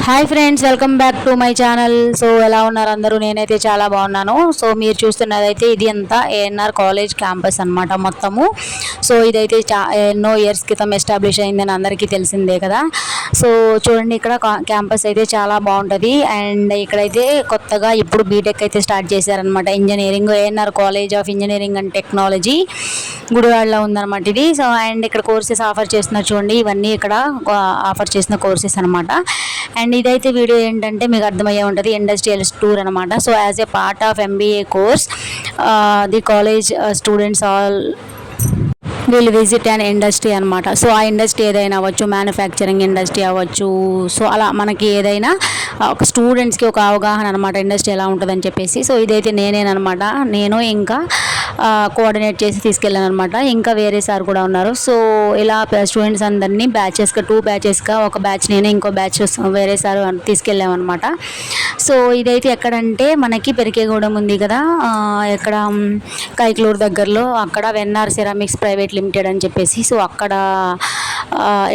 Hi friends, welcome back to my channel. So ఎలా ఉన్నారు అందరూ? నేనైతే చాలా బాగున్నాను. సో మీరు చూస్తున్నదైతే ఇది అంతా ఏఎన్ఆర్ కాలేజ్ క్యాంపస్ అనమాట మొత్తము. సో ఇదైతే ఎన్నో ఇయర్స్ క్రితం ఎస్టాబ్లిష్ అయిందని అందరికీ తెలిసిందే కదా. సో చూడండి, ఇక్కడ క్యాంపస్ అయితే చాలా బాగుంటుంది. అండ్ ఇక్కడైతే కొత్తగా ఇప్పుడు బీటెక్ అయితే స్టార్ట్ చేశారనమాట. Engineering, ANR college of engineering and technology గుడివాడలో ఉందన్నమాట ఇది. సో అండ్ ఇక్కడ కోర్సెస్ ఆఫర్ చేస్తున్నారు చూడండి. ఇవన్నీ ఇక్కడ ఆఫర్ చేసిన కోర్సెస్ అనమాట. అండ్ ఇదైతే వీడియో ఏంటంటే మీకు అర్థమయ్యే ఉంటుంది, ఇండస్ట్రియల్ టూర్ అనమాట. So as a part of MBA course the college students all వీళ్ళు విజిట్ అండ్ ఇండస్ట్రీ అనమాట. సో ఆ ఇండస్ట్రీ ఏదైనా అవ్వచ్చు, మ్యానుఫ్యాక్చరింగ్ ఇండస్ట్రీ అవ్వచ్చు. సో అలా మనకి ఏదైనా ఒక స్టూడెంట్స్కి ఒక అవగాహన అనమాట, ఇండస్ట్రీ ఎలా ఉంటుందని చెప్పేసి. సో ఇదైతే నేనేనమాట. నేను ఇంకా కోఆర్డినేట్ చేసి తీసుకెళ్ళాను అనమాట. ఇంకా వేరే సార్ కూడా ఉన్నారు. సో ఇలా స్టూడెంట్స్ అందరినీ బ్యాచెస్గా 2 బ్యాచెస్గా, ఒక బ్యాచ్ నేను, ఇంకో బ్యాచ్ వేరే సార్ తీసుకెళ్ళామన్నమాట. సో ఇదైతే ఎక్కడంటే మనకి పెరికేగూడెం ఉంది కదా, ఎక్కడ కైక్లూరు దగ్గరలో, అక్కడ వెన్ఆర్ సెరామిక్స్ ప్రైవేట్ లిమిటెడ్ అని చెప్పేసి. సో అక్కడ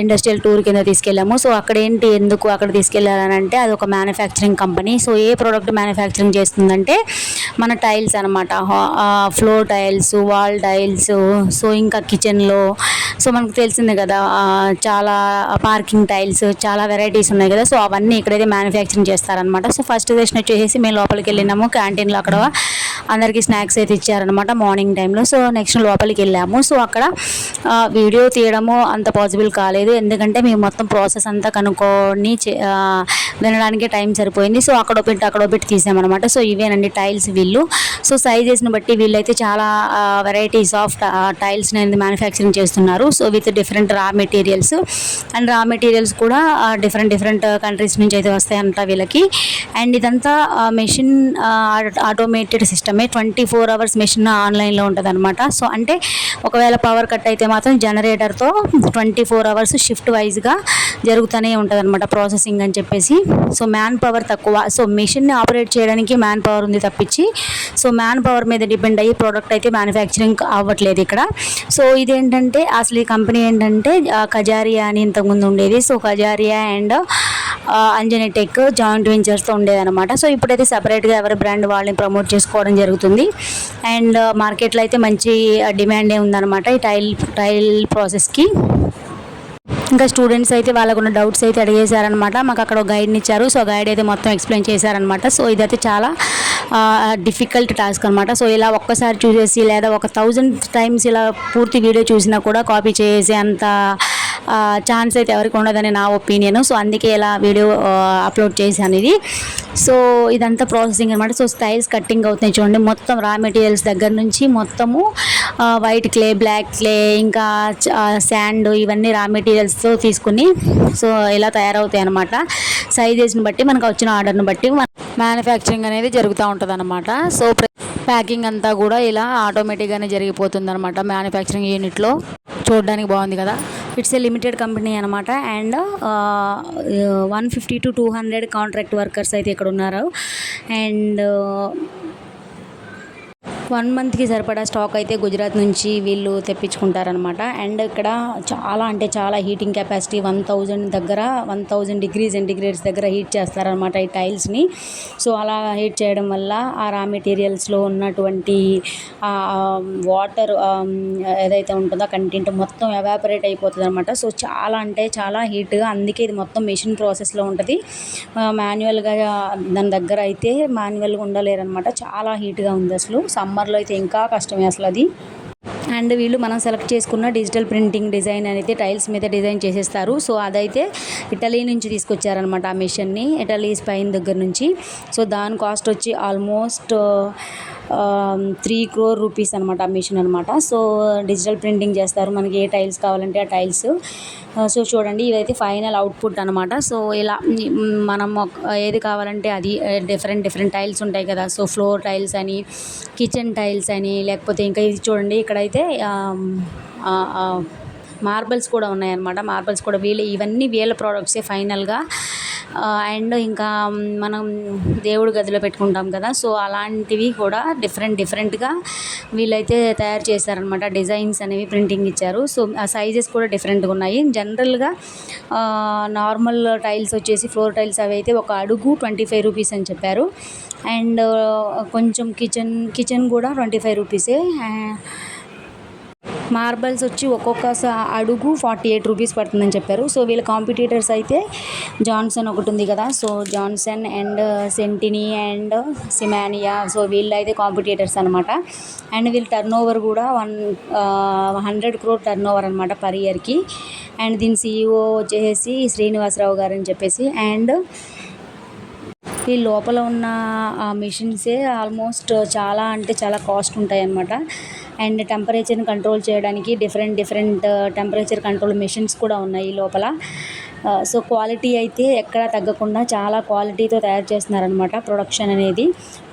ఇండస్ట్రియల్ టూర్ కింద తీసుకెళ్ళాము. సో అక్కడ ఎందుకు అక్కడ తీసుకెళ్ళాలని అంటే, అది ఒక మ్యానుఫ్యాక్చరింగ్ కంపెనీ. సో ఏ ప్రోడక్ట్ మ్యానుఫ్యాక్చరింగ్ చేస్తుందంటే మన టైల్స్ అనమాట, floor tiles, wall tiles, so ఇంకా కిచెన్లో. సో మనకు తెలిసిందే కదా, చాలా పార్కింగ్ టైల్స్, చాలా వెరైటీస్ ఉన్నాయి కదా. సో అవన్నీ ఇక్కడైతే మ్యానుఫ్యాక్చరింగ్ చేస్తారనమాట. సో ఫస్ట్ సెషన్ వచ్చేసి మేము లోపలికి వెళ్ళినాము. క్యాంటీన్లో అక్కడ అందరికీ స్నాక్స్ అయితే ఇచ్చారనమాట మార్నింగ్ టైంలో. సో నెక్స్ట్ లోపలికి వెళ్ళాము. సో అక్కడ వీడియో తీయడము అంత పాసిబుల్ కాలేదు, ఎందుకంటే మేము మొత్తం ప్రాసెస్ అంతా కనుక్కొని వినడానికే టైం సరిపోయింది. సో అక్కడో పెట్టి తీసామన్నమాట. సో ఇవేనండి టైల్స్ వీళ్ళు. సో సైజెస్ని బట్టి వీళ్ళైతే చాలా వెరైటీస్ ఆఫ్ టైల్స్ని అనేది మ్యానుఫ్యాక్చరింగ్ చేస్తున్నారు. సో విత్ డిఫరెంట్ రా మెటీరియల్స్, అండ్ రా మెటీరియల్స్ కూడా డిఫరెంట్ కంట్రీస్ నుంచి అయితే వస్తాయంట వీళ్ళకి. అండ్ ఇదంతా మెషిన్ ఆటోమేటెడ్ సిస్టమే, 24 hours మెషిన్ ఆన్లైన్లో ఉంటుంది అనమాట. సో అంటే ఒకవేళ పవర్ కట్ అయితే మాత్రం జనరేటర్తో 24 hours షిఫ్ట్ వైజ్గా జరుగుతూనే ఉంటుంది అనమాట ప్రాసెసింగ్ అని చెప్పేసి. సో మ్యాన్ పవర్ తక్కువ. సో మెషిన్ని ఆపరేట్ చేయడానికి మ్యాన్ పవర్ ఉంది తప్పించి, సో మ్యాన్ పవర్ మీద డిపెండ్ అయ్యి ప్రోడక్ట్ అయితే మ్యానుఫ్యాక్చరింగ్ అవ్వట్లేదు ఇక్కడ. సో ఇదేంటంటే అసలు ఈ కంపెనీ ఏంటంటే కజారియా అని ఇంతకుముందు ఉండేది. So Kajaria and Anjani tech joint వెంచర్స్తో ఉండేదన్నమాట. సో ఇప్పుడైతే సపరేట్గా ఎవరి బ్రాండ్ వాళ్ళని ప్రమోట్ చేసుకోవడం జరుగుతుంది. అండ్ మార్కెట్లో అయితే మంచి డిమాండే ఉందన్నమాట ఈ టైల్ ప్రాసెస్కి. ఇంకా స్టూడెంట్స్ అయితే వాళ్ళకున్న డౌట్స్ అయితే అడిగేశారనమాట. మాకు అక్కడ ఒక గైడ్ని ఇచ్చారు. సో గైడ్ అయితే మొత్తం ఎక్స్ప్లెయిన్ చేశారనమాట. సో ఇదైతే చాలా డిఫికల్ట్ టాస్క్ అనమాట. సో ఇలా ఒక్కసారి చూసేసి లేదా ఒక 1000 times ఇలా పూర్తి వీడియో చూసినా కూడా కాపీ చేసే అంత ఛాన్స్ అయితే ఎవరికి ఉండదని నా ఒపీనియన్. సో అందుకే ఇలా వీడియో అప్లోడ్ చేశాను ఇది. సో ఇదంతా ప్రాసెసింగ్ అనమాట. సో స్టైల్స్ కట్టింగ్ అవుతున్నాయి చూడండి. మొత్తం రా మెటీరియల్స్ దగ్గర నుంచి మొత్తము వైట్ క్లే, బ్లాక్ క్లే, ఇంకా శాండ్, ఇవన్నీ రా మెటీరియల్స్తో తీసుకుని సో ఇలా తయారవుతాయి అనమాట. సైజెస్ని బట్టి మనకు వచ్చిన ఆర్డర్ని బట్టి మ్యానుఫ్యాక్చరింగ్ అనేది జరుగుతూ ఉంటుంది అనమాట. సో ప్యాకింగ్ అంతా కూడా ఇలా ఆటోమేటిక్గానే జరిగిపోతుంది అనమాట మ్యానుఫ్యాక్చరింగ్ యూనిట్లో. చూడడానికి బాగుంది కదా. ఇట్స్ ఏ లిమిటెడ్ కంపెనీ అనమాట. అండ్ 150 to 200 కాంట్రాక్ట్ వర్కర్స్ అయితే ఇక్కడ ఉన్నారు. అండ్ 1 monthకి సరిపడా స్టాక్ అయితే గుజరాత్ నుంచి వీళ్ళు తెప్పించుకుంటారనమాట. అండ్ ఇక్కడ చాలా అంటే చాలా హీటింగ్ కెపాసిటీ 1000 degrees సెంటిగ్రేడ్స్ దగ్గర హీట్ చేస్తారనమాట ఈ టైల్స్ని. సో అలా హీట్ చేయడం వల్ల ఆ రా మెటీరియల్స్లో ఉన్నటువంటి వాటర్ ఏదైతే ఉంటుందో కంటెంట్ మొత్తం ఎవాపరేట్ అయిపోతుంది అనమాట. సో చాలా అంటే చాలా హీట్గా, అందుకే ఇది మొత్తం మెషిన్ ప్రాసెస్లో ఉంటుంది. మాన్యువల్గా దాని దగ్గర అయితే మాన్యువల్గా ఉండలేరు అనమాట. చాలా హీట్గా ఉంది అసలు. సమ్మర్లో అయితే ఇంకా కష్టమే అసలు అది. అండ్ వీళ్ళు మనం సెలెక్ట్ చేసుకున్న డిజిటల్ ప్రింటింగ్ డిజైన్ అయితే టైల్స్ మీద డిజైన్ చేసేస్తారు. సో అదైతే ఇటలీ నుంచి తీసుకొచ్చారనమాట ఆ మిషన్ని, ఇటలీ స్పెయిన్ దగ్గర నుంచి. సో దాని కాస్ట్ వచ్చి ఆల్మోస్ట్ 3 crore rupees అనమాట ఆ మిషన్ అనమాట. సో డిజిటల్ ప్రింటింగ్ చేస్తారు మనకి ఏ టైల్స్ కావాలంటే ఆ టైల్స్. సో చూడండి, ఇదైతే ఫైనల్ అవుట్పుట్ అనమాట. సో ఇలా మనం ఏది కావాలంటే అది డిఫరెంట్ టైల్స్ ఉంటాయి కదా. సో ఫ్లోర్ టైల్స్ అని, కిచెన్ టైల్స్ అని, లేకపోతే ఇంకా ఇది చూడండి ఇక్కడైతే మార్బల్స్ కూడా ఉన్నాయన్నమాట. మార్బల్స్ కూడా ఇవన్నీ వీళ్ళ ప్రోడక్ట్సే ఫైనల్గా. అండ్ ఇంకా మనం దేవుడి గదిలో పెట్టుకుంటాం కదా, సో అలాంటివి కూడా డిఫరెంట్గా వీళ్ళైతే తయారు చేశారనమాట. డిజైన్స్ అనేవి ప్రింటింగ్ ఇచ్చారు. సో ఆ సైజెస్ కూడా డిఫరెంట్గా ఉన్నాయి. జనరల్గా నార్మల్ టైల్స్ వచ్చేసి ఫ్లోర్ టైల్స్ అవి అయితే ఒక అడుగు 25 రూపీస్ అని చెప్పారు. అండ్ కొంచెం కిచెన్ కూడా 25 రూపీసే. మార్బల్స్ వచ్చి ఒక్కొక్క అడుగు 48 రూపీస్ పడుతుందని చెప్పారు. సో వీళ్ళ కాంపిటీటర్స్ అయితే జాన్సన్ ఒకటి ఉంది కదా, so Johnson and Sentini and సిమానియా, సో వీళ్ళు అయితే కాంపిటీటర్స్ అనమాట. అండ్ వీళ్ళ టర్న్ ఓవర్ కూడా 100 crore టర్న్ ఓవర్ అనమాట పర్ ఇయర్కి. అండ్ దీని CEO వచ్చేసి శ్రీనివాసరావు గారు అని చెప్పేసి. అండ్ ఈ లోపల ఉన్న ఆ మిషన్సే ఆల్మోస్ట్ చాలా అంటే చాలా కాస్ట్ ఉంటాయి అన్నమాట. అండ్ టెంపరేచర్ని కంట్రోల్ చేయడానికి డిఫరెంట్ టెంపరేచర్ కంట్రోల్ మిషన్స్ కూడా ఉన్నాయి లోపల. సో క్వాలిటీ అయితే ఎక్కడా తగ్గకుండా చాలా క్వాలిటీతో తయారు చేస్తున్నారనమాట. ప్రొడక్షన్ అనేది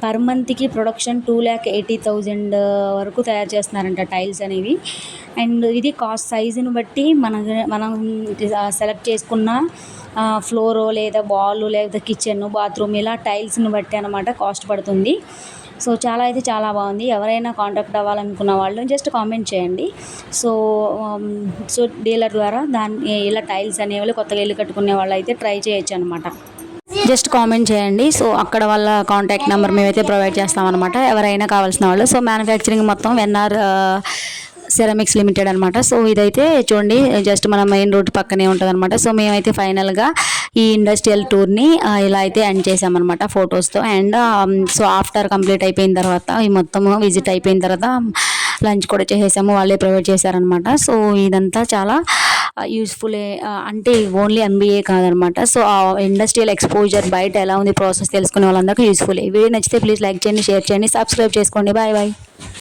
పర్ మంత్కి ప్రొడక్షన్ 2,80,000 వరకు తయారు చేస్తున్నారంట టైల్స్ అనేవి. అండ్ ఇది కాస్ట్ సైజుని బట్టి మనం సెలెక్ట్ చేసుకున్న ఫ్లోరో లేదా వాలు లేదా కిచెన్ బాత్రూమ్ ఇలా టైల్స్ని బట్టి అనమాట కాస్ట్ పడుతుంది. సో చాలా బాగుంది. ఎవరైనా కాంటాక్ట్ అవ్వాలనుకున్న వాళ్ళు జస్ట్ కామెంట్ చేయండి. సో డీలర్ ద్వారా దాన్ని ఇలా టైల్స్ అనేవాళ్ళు కొత్తగా ఇల్లు కట్టుకునే వాళ్ళు అయితే ట్రై చేయొచ్చు అనమాట. జస్ట్ కామెంట్ చేయండి. సో అక్కడ వాళ్ళ కాంటాక్ట్ నెంబర్ మేమైతే ప్రొవైడ్ చేస్తామన్నమాట, ఎవరైనా కావాల్సిన వాళ్ళు. సో మ్యానుఫ్యాక్చరింగ్ మొత్తం ఎన్ఆర్ సెరామిక్స్ లిమిటెడ్ అనమాట. సో ఇదైతే చూడండి జస్ట్ మన మెయిన్ రోడ్ పక్కనే ఉంటుంది అనమాట. సో మేమైతే ఫైనల్గా ఈ ఇండస్ట్రియల్ టూర్ని ఇలా అయితే ఎండ్ చేసామన్నమాట ఫొటోస్తో. అండ్ సో ఆఫ్టర్ కంప్లీట్ అయిపోయిన తర్వాత ఈ మొత్తం విజిట్ అయిపోయిన తర్వాత లంచ్ కూడా చేసేసాము, వాళ్ళే ప్రొవైడ్ చేశారనమాట. సో ఇదంతా చాలా యూస్ఫుల్. అంటే ఓన్లీ MBA కాదనమాట. సో ఆ ఇండస్ట్రియల్ ఎక్స్పోజర్ బయట ఎలా ఉంది ప్రాసెస్ తెలుసుకునే వాళ్ళందరికీ యూస్ఫుల్. వీడియో నచ్చితే ప్లీజ్ లైక్ చేయండి, షేర్ చేయండి, సబ్స్క్రైబ్ చేసుకోండి. బాయ్.